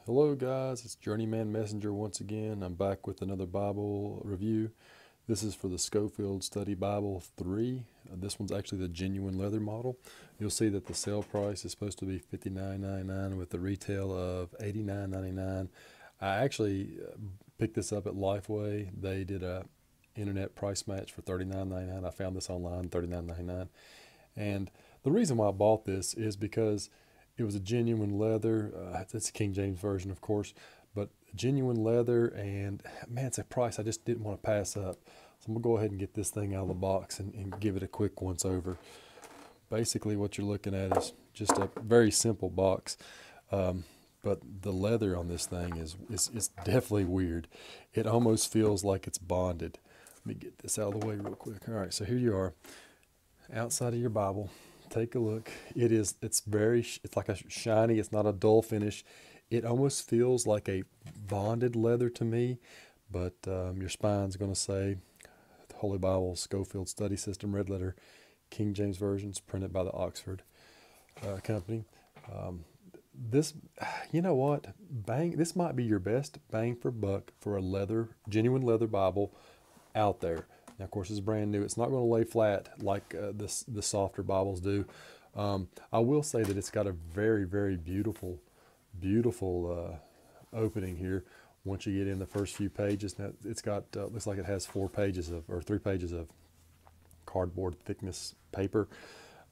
Hello guys, it's Journeyman Messenger once again. I'm back with another Bible review. This is for the Scofield Study Bible 3. This one's actually the genuine leather model. You'll see that the sale price is supposed to be $59.99 with the retail of $89.99. I actually picked this up at Lifeway. They did a internet price match for $39.99. I found this online, $39.99. And the reason why I bought this is because it was a genuine leather. It's a King James version, of course, but genuine leather, and man, it's a price I just didn't want to pass up. So I'm gonna go ahead and get this thing out of the box and give it a quick once over. Basically, what you're looking at is just a very simple box, but the leather on this thing is definitely weird. It almost feels like it's bonded. Let me get this out of the way real quick. All right, so here you are, outside of your Bible. Take a look. It's like a shiny, it's not a dull finish. It almost feels like a bonded leather to me, but your spine's going to say the Holy Bible, Scofield Study System, red letter, King James versions, printed by the Oxford company. This, you know what, this might be your best bang for buck for a genuine leather Bible out there. Now, of course, it's brand new. It's not going to lay flat like the softer Bibles do. I will say that it's got a very, very beautiful, beautiful opening here. Once you get in the first few pages, now it's got looks like it has 3 pages of cardboard thickness paper,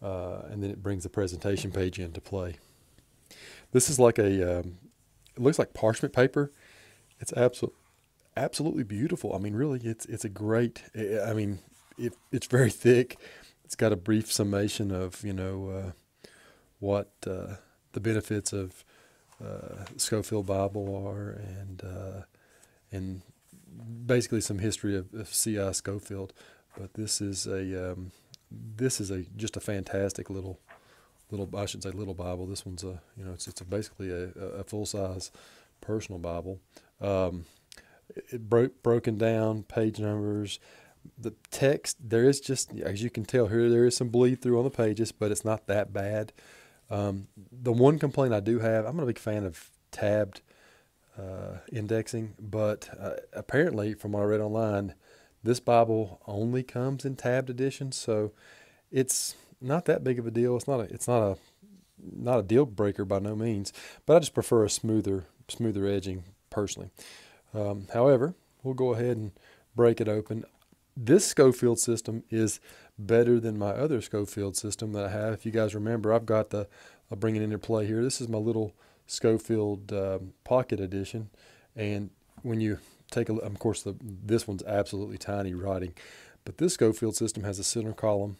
and then it brings the presentation page into play. This is like it looks like parchment paper. It's absolutely beautiful. I mean, really, it's a great. I mean, it's very thick. It's got a brief summation of what the benefits of Scofield Bible are, and basically some history of C.I. Scofield. But this is just a fantastic little I shouldn't say little Bible. This one's it's basically a full size personal Bible. Broken down, page numbers, the text. There is just, as you can tell here, there is some bleed through on the pages, but it's not that bad. The one complaint I do have, I'm not a big fan of tabbed indexing, but apparently, from what I read online, this Bible only comes in tabbed edition, so it's not that big of a deal. Not a deal breaker by no means, but I just prefer a smoother edging personally. However, we'll go ahead and break it open. This Scofield system is better than my other Scofield system that I have. If you guys remember, I'll bring it into play here. This is my little Scofield Pocket Edition. And when you take a look, of course, this one's absolutely tiny writing. But this Scofield system has a center column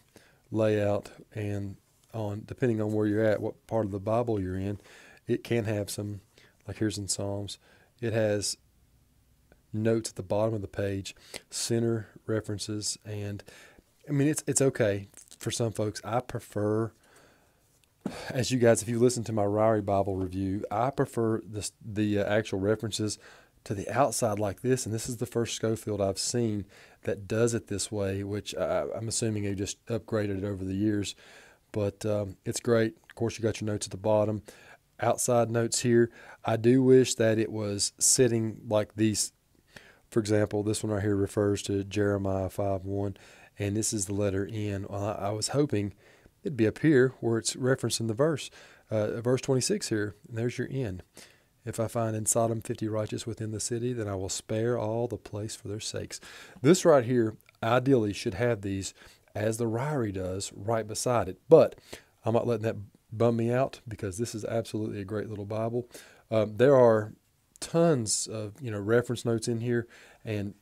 layout, and depending on where you're at, what part of the Bible you're in, it can have some, like here's in Psalms, it has notes at the bottom of the page, center references, and I mean it's okay for some folks. I prefer, as you guys, if you listen to my Ryrie Bible review, I prefer the actual references to the outside like this, and this is the first Scofield I've seen that does it this way, which I'm assuming they just upgraded it over the years, but it's great. Of course, you got your notes at the bottom, outside notes here. I do wish that it was sitting like these. For example, this one right here refers to Jeremiah 5:1, and this is the letter N. Well, I was hoping it'd be up here where it's referencing the verse 26 here, and there's your N. If I find in Sodom 50 righteous within the city, then I will spare all the place for their sakes. This right here ideally should have these, as the Ryrie does, right beside it, but I'm not letting that bum me out because this is absolutely a great little Bible. There are tons of reference notes in here, and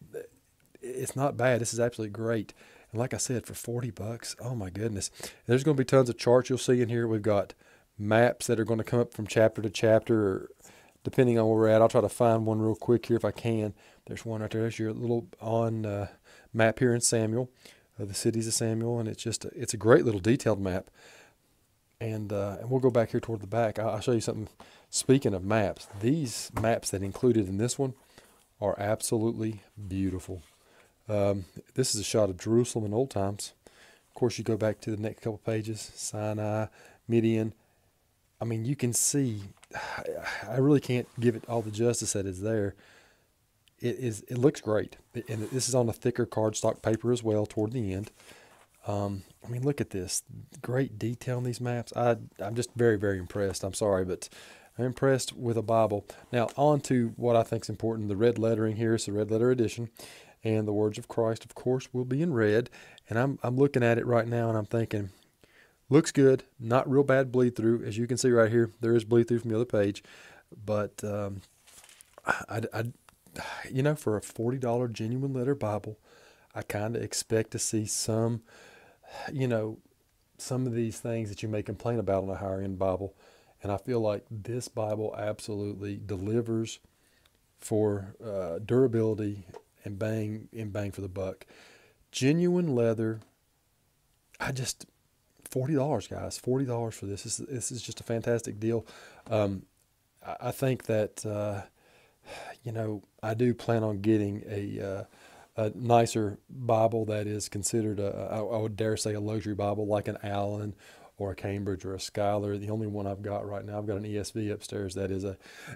it's not bad. This is absolutely great. And like I said, for $40, oh my goodness. And there's going to be tons of charts you'll see in here. We've got maps that are going to come up from chapter to chapter, or depending on where we're at. I'll try to find one real quick here if I can. There's one right there. There's your little map here in Samuel, the cities of Samuel, and it's a great little detailed map. And we'll go back here toward the back. I'll show you something. Speaking of maps, these maps that included in this one are absolutely beautiful. This is a shot of Jerusalem in old times. Of course, you go back to the next couple pages, Sinai, Midian, I mean, you can see, I really can't give it all the justice that is there. It looks great. And this is on a thicker cardstock paper as well toward the end. I mean, look at this. Great detail in these maps. I'm just very, very impressed. I'm sorry, but I'm impressed with a Bible. Now, on to what I think is important. The red lettering here is the red letter edition. And the words of Christ, of course, will be in red. And I'm looking at it right now, and I'm thinking, looks good. Not real bad bleed through. As you can see right here, there is bleed through from the other page. But, you know, for a $40 genuine letter Bible, I kind of expect to see some, you know, some of these things that you may complain about on a higher end Bible. And I feel like this Bible absolutely delivers for durability and bang for the buck. Genuine leather. $40, guys. $40 for this. This is just a fantastic deal. I think that, you know, I do plan on getting a nicer Bible that is considered, I would dare say, a luxury Bible like an Allen or a Cambridge or a Schuyler. The only one I've got right now, I've got an ESV upstairs that is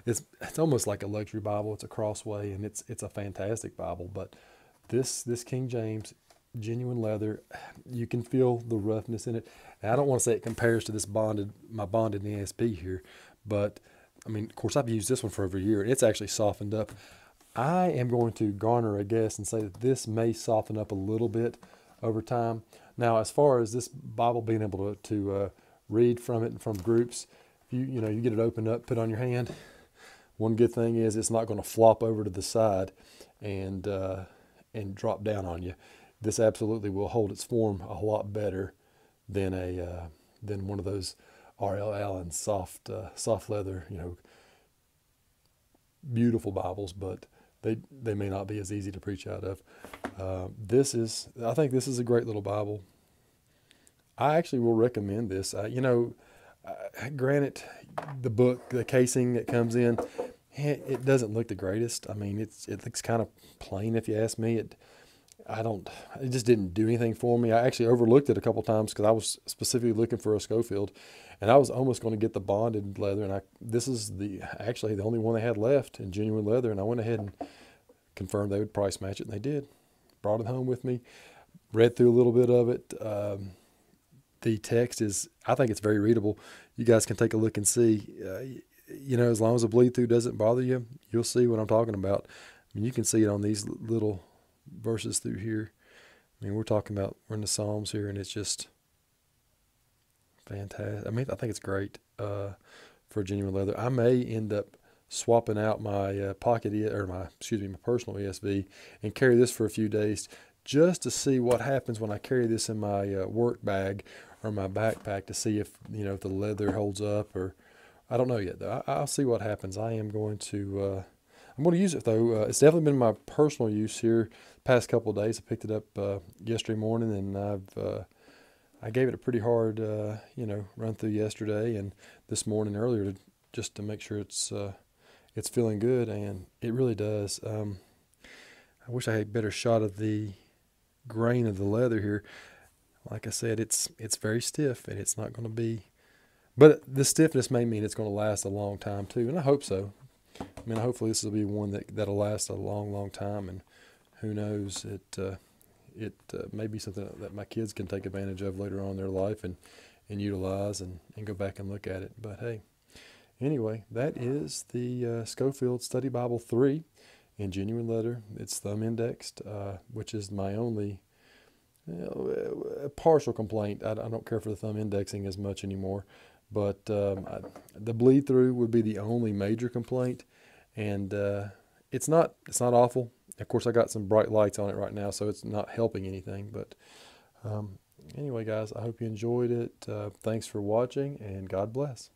it's almost like a luxury Bible. It's a Crossway, and it's a fantastic Bible. But this King James, genuine leather, you can feel the roughness in it. And I don't want to say it compares to my bonded ESV here, but I mean, of course, I've used this one for over a year, and it's actually softened up. I am going to garner a guess and say that this may soften up a little bit over time. Now, as far as this Bible being able to read from it and from groups, if you get it opened up, put it on your hand, one good thing is it's not going to flop over to the side and drop down on you. This absolutely will hold its form a lot better than than one of those R.L. Allen soft leather, you know, beautiful Bibles, but they may not be as easy to preach out of. I think this is a great little Bible. I actually will recommend this. Granted, the casing that comes in, it doesn't look the greatest. I mean, it looks kind of plain if you ask me. It just didn't do anything for me. I actually overlooked it a couple times because I was specifically looking for a Scofield, and I was almost going to get the bonded leather. And this is actually the only one they had left in genuine leather, and I went ahead and confirmed they would price match it, and they did. Brought it home with me, read through a little bit of it. The text I think it's very readable. You guys can take a look and see. As long as the bleed through doesn't bother you, you'll see what I'm talking about. I mean, you can see it on these little verses through here. I mean, we're in the Psalms here, and it's just fantastic. I mean, I think it's great for genuine leather. I may end up swapping out my my personal ESV and carry this for a few days just to see what happens when I carry this in my work bag or my backpack to see if the leather holds up, or I don't know yet though. I'll see what happens. I'm going to use it though. It's definitely been my personal use here the past couple of days. I picked it up yesterday morning, and I gave it a pretty hard run through yesterday and this morning earlier just to make sure it's feeling good, and it really does. I wish I had a better shot of the grain of the leather here. Like I said, it's very stiff, and it's not going to be, but the stiffness may mean it's going to last a long time too, and I hope so. I mean, hopefully this will be one that'll last a long, long time, and who knows, it may be something that my kids can take advantage of later on in their life and utilize and go back and look at it. But hey, anyway, that is the Scofield Study Bible 3 in genuine leather. It's thumb indexed, which is my only partial complaint. I don't care for the thumb indexing as much anymore, but the bleed through would be the only major complaint, and it's not awful. Of course, I got some bright lights on it right now, so it's not helping anything. But anyway, guys, I hope you enjoyed it. Thanks for watching, and God bless.